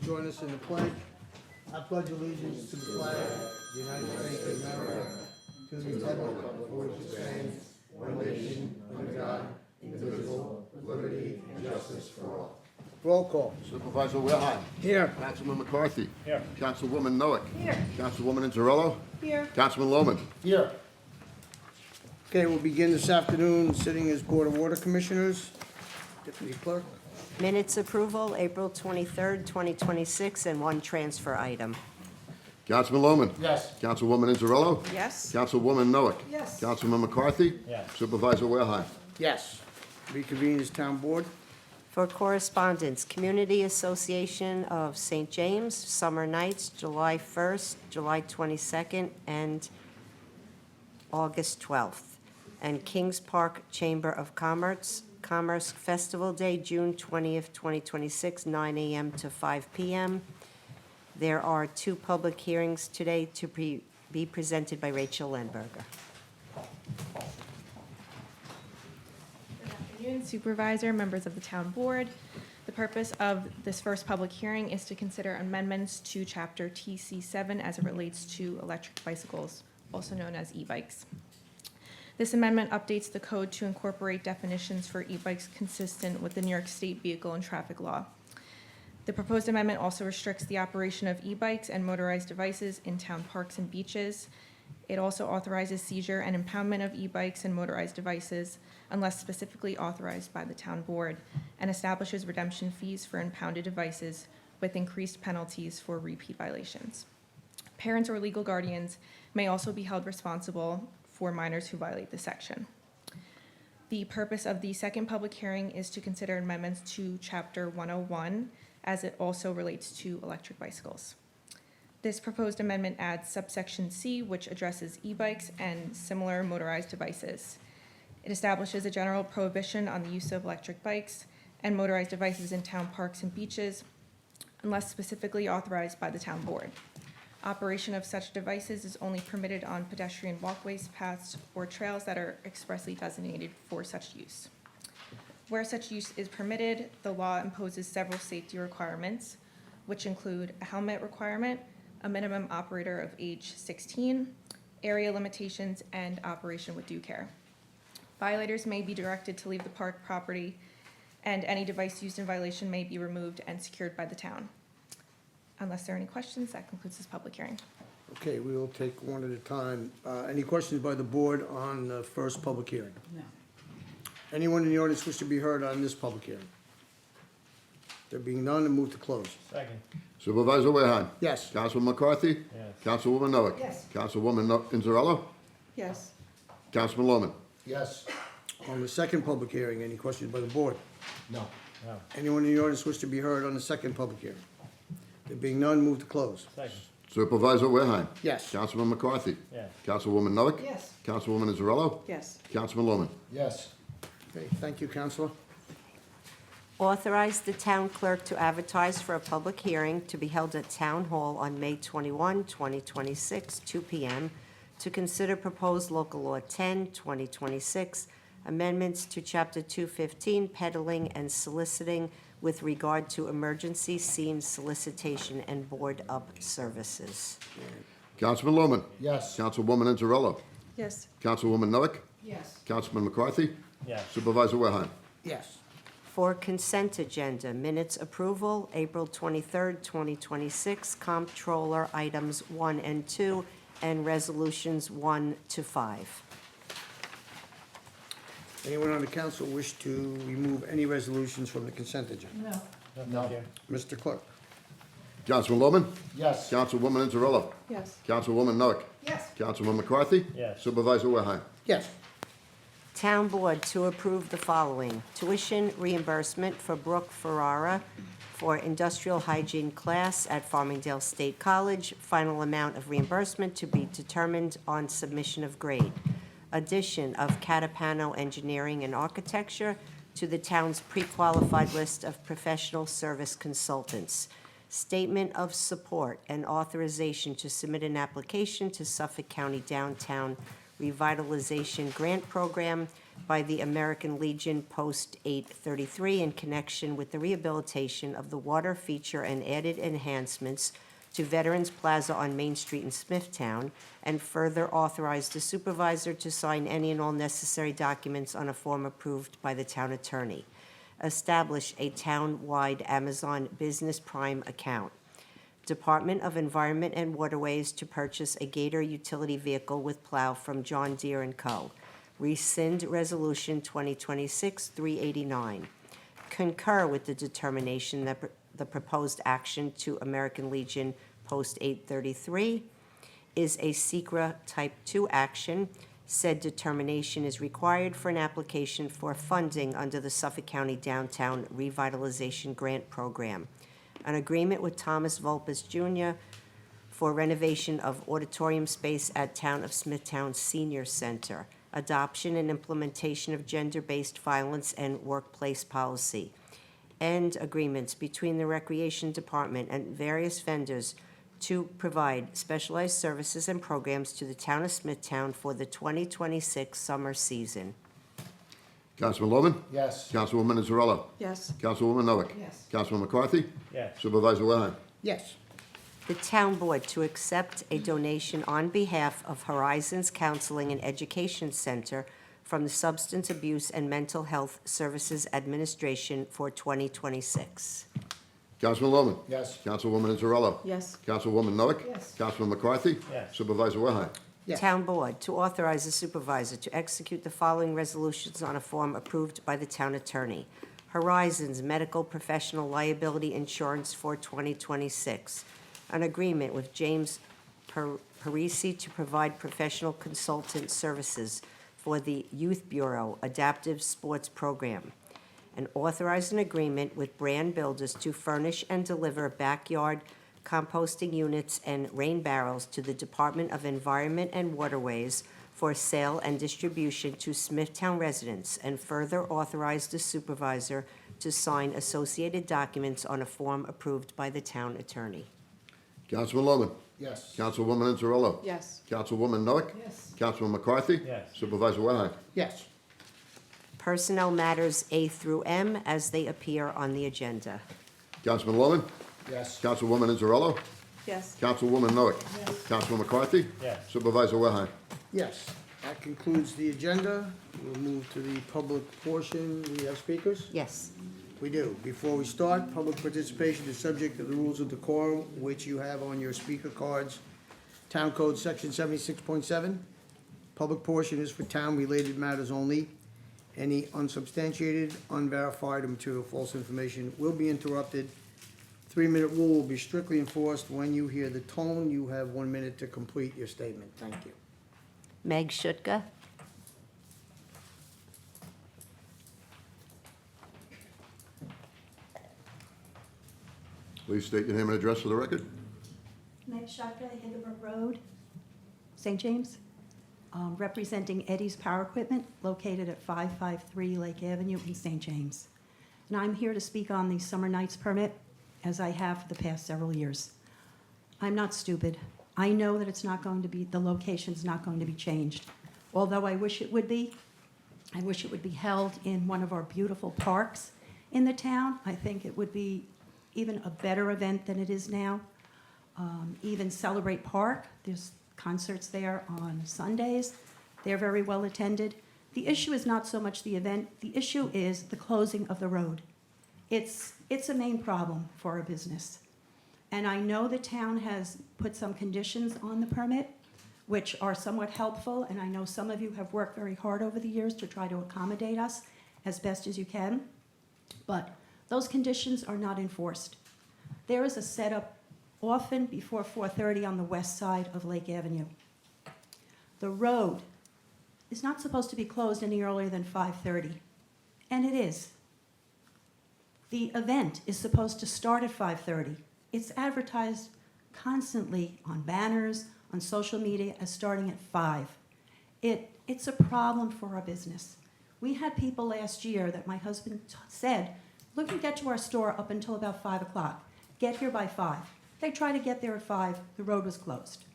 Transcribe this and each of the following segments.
Join us in the pledge. I pledge allegiance to the flag of the United States of America, to the republic for which it stands, one nation, under God, indivisible, with liberty and justice for all. Roll call. Supervisor Wilhite. Here. Councilman McCarthy. Here. Councilwoman Noack. Here. Councilwoman Inzarello. Here. Councilman Lohman. Here. Okay, we'll begin this afternoon sitting as Board of Water Commissioners. Deputy Clerk. Minutes approval, April 23rd, 2026, and one transfer item. Councilman Lohman. Yes. Councilwoman Inzarello. Yes. Councilwoman Noack. Yes. Councilman McCarthy. Yes. Supervisor Wilhite. Yes. Reconvene as Town Board. For correspondence, Community Association of St. James, Summer Nights, July 1st, July 22nd, and August 12th. And Kings Park Chamber of Commerce Festival Day, June 20th, 2026, 9 a.m. to 5 p.m. There are two public hearings today to be presented by Rachel Lenberger. Good afternoon, Supervisor, members of the Town Board. The purpose of this first public hearing is to consider amendments to Chapter TC7 as it relates to electric bicycles, also known as e-bikes. This amendment updates the code to incorporate definitions for e-bikes consistent with the New York State Vehicle and Traffic Law. The proposed amendment also restricts the operation of e-bikes and motorized devices in town parks and beaches. It also authorizes seizure and impoundment of e-bikes and motorized devices unless specifically authorized by the town board, and establishes redemption fees for impounded devices with increased penalties for repeat violations. Parents or legal guardians may also be held responsible for minors who violate this section. The purpose of the second public hearing is to consider amendments to Chapter 101, as it also relates to electric bicycles. This proposed amendment adds subsection C, which addresses e-bikes and similar motorized devices. It establishes a general prohibition on the use of electric bikes and motorized devices in town parks and beaches unless specifically authorized by the town board. Operation of such devices is only permitted on pedestrian walkways, paths, or trails that are expressly designated for such use. Where such use is permitted, the law imposes several safety requirements, which include a helmet requirement, a minimum operator of age 16, area limitations, and operation with due care. Violators may be directed to leave the park property, and any device used in violation may be removed and secured by the town. Unless there are any questions, that concludes this public hearing. Okay, we will take one at a time. Any questions by the board on the first public hearing? No. Anyone in the audience wish to be heard on this public hearing? There being none, I move to close. Second. Supervisor Wilhite. Yes. Councilman McCarthy. Yes. Councilwoman Noack. Yes. Councilwoman Inzarello. Yes. Councilman Lohman. Yes. On the second public hearing, any questions by the board? No. Anyone in the audience wish to be heard on the second public hearing? There being none, move to close. Second. Supervisor Wilhite. Yes. Councilman McCarthy. Yes. Councilwoman Noack. Yes. Councilwoman Inzarello. Yes. Councilman Lohman. Yes. Okay, thank you, Counselor. Authorize the town clerk to advertise for a public hearing to be held at Town Hall on May 21, 2026, 2 p.m., to consider proposed local law 10, 2026, amendments to Chapter 215, peddling and soliciting with regard to emergency scene solicitation and board-up services. Councilman Lohman. Yes. Councilwoman Inzarello. Yes. Councilwoman Noack. Yes. Councilman McCarthy. Yes. Supervisor Wilhite. Yes. For consent agenda, minutes approval, April 23rd, 2026, comptroller items 1 and 2, and resolutions 1 to 5. Anyone on the council wish to remove any resolutions from the consent agenda? No. Mr. Clerk? Councilman Lohman. Yes. Councilwoman Inzarello. Yes. Councilwoman Noack. Yes. Councilman McCarthy. Yes. Supervisor Wilhite. Yes. Town Board to approve the following: tuition reimbursement for Brooke Ferrara for industrial hygiene class at Farmingdale State College. Final amount of reimbursement to be determined on submission of grade. Addition of Catapano Engineering and Architecture to the town's pre-qualified list of professional service consultants. Statement of support and authorization to submit an application to Suffolk County Downtown Revitalization Grant Program by the American Legion Post 833 in connection with the rehabilitation of the water feature and added enhancements to Veterans Plaza on Main Street in Smithtown, and further authorize the supervisor to sign any and all necessary documents on a form approved by the town attorney. Establish a town-wide Amazon Business Prime account. Department of Environment and Waterways to purchase a Gator utility vehicle with plow from John Deere & Co. Rescind Resolution 2026-389. Concur with the determination that the proposed action to American Legion Post 833 is a SECRA Type 2 action. Said determination is required for an application for funding under the Suffolk County Downtown Revitalization Grant Program. An agreement with Thomas Volpes Jr. for renovation of auditorium space at Town of Smithtown Senior Center. Adoption and implementation of gender-based violence and workplace policy. And agreements between the Recreation Department and various vendors to provide specialized services and programs to the Town of Smithtown for the 2026 summer season. Councilman Loman? Yes. Councilwoman Mazzarella? Yes. Councilwoman Noack? Yes. Councilman McCarthy? Yes. Supervisor Wilhelm? Yes. The Town Board to accept a donation on behalf of Horizons Counseling and Education Center from the Substance Abuse and Mental Health Services Administration for 2026. Councilman Loman? Yes. Councilwoman Mazzarella? Yes. Councilwoman Noack? Yes. Councilman McCarthy? Yes. Supervisor Wilhelm? Yes. Town Board to authorize the supervisor to execute the following resolutions on a form approved by the town attorney. Horizons Medical Professional Liability Insurance for 2026. An agreement with James Parisi to provide professional consultant services for the Youth Bureau Adaptive Sports Program. And authorize an agreement with Brand Builders to furnish and deliver backyard composting units and rain barrels to the Department of Environment and Waterways for sale and distribution to Smithtown residents, and further authorize the supervisor to sign associated documents on a form approved by the town attorney. Councilman Loman? Yes. Councilwoman Mazzarella? Yes. Councilwoman Noack? Yes. Councilman McCarthy? Yes. Supervisor Wilhelm? Yes. Personnel matters A through M as they appear on the agenda. Councilman Loman? Yes. Councilwoman Mazzarella? Yes. Councilwoman Noack? Councilman McCarthy? Yes. Supervisor Wilhelm? Yes. That concludes the agenda. We'll move to the public portion. We have speakers? Yes. We do. Before we start, public participation is subject to the rules of decorum, which you have on your speaker cards. Town Code Section 76.7. Public portion is for town-related matters only. Any unsubstantiated, unverified, or material false information will be interrupted. 3-minute rule will be strictly enforced. When you hear the tone, you have 1 minute to complete your statement. Thank you. Meg Schutka? Please state your name and address for the record. Meg Shutka, Higginbrook Road, St. James, representing Eddie's Power Equipment, located at 553 Lake Avenue in St. James. And I'm here to speak on the summer nights permit, as I have for the past several years. I'm not stupid. I know that it's not going to be, the location's not going to be changed. Although I wish it would be. I wish it would be held in one of our beautiful parks in the town. I think it would be even a better event than it is now. Even Celebrate Park, there's concerts there on Sundays. They're very well attended. The issue is not so much the event, the issue is the closing of the road. It's a main problem for our business. And I know the town has put some conditions on the permit, which are somewhat helpful, and I know some of you have worked very hard over the years to try to accommodate us as best as you can, but those conditions are not enforced. There is a setup often before 4:30 on the west side of Lake Avenue. The road is not supposed to be closed any earlier than 5:30, and it is. The event is supposed to start at 5:30. It's advertised constantly on banners, on social media as starting at 5. It's a problem for our business. We had people last year that my husband said, look, you get to our store up until about 5 o'clock. Get here by 5. They tried to get there at 5, the road was closed.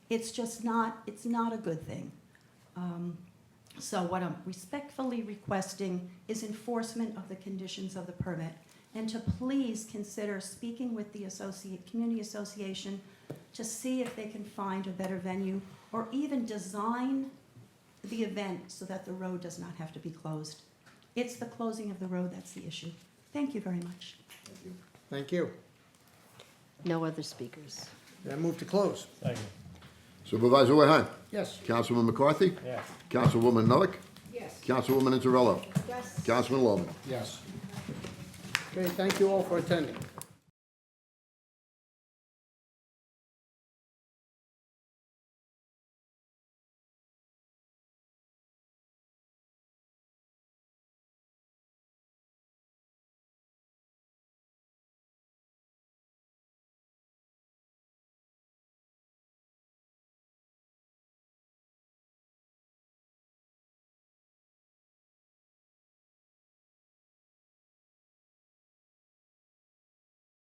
It's just not, it's not a good thing. So what I'm respectfully requesting is enforcement of the conditions of the permit, and to please consider speaking with the community association to see if they can find a better venue, or even design the event so that the road does not have to be closed. It's the closing of the road that's the issue. Thank you very much. Thank you. No other speakers. Then move to close. Second. Supervisor Lehan? Yes. Councilman McCarthy? Yes. Councilwoman Noack? Yes. Councilwoman Inzarello? Yes. Councilman Loman? Yes. Okay, thank you all for attending.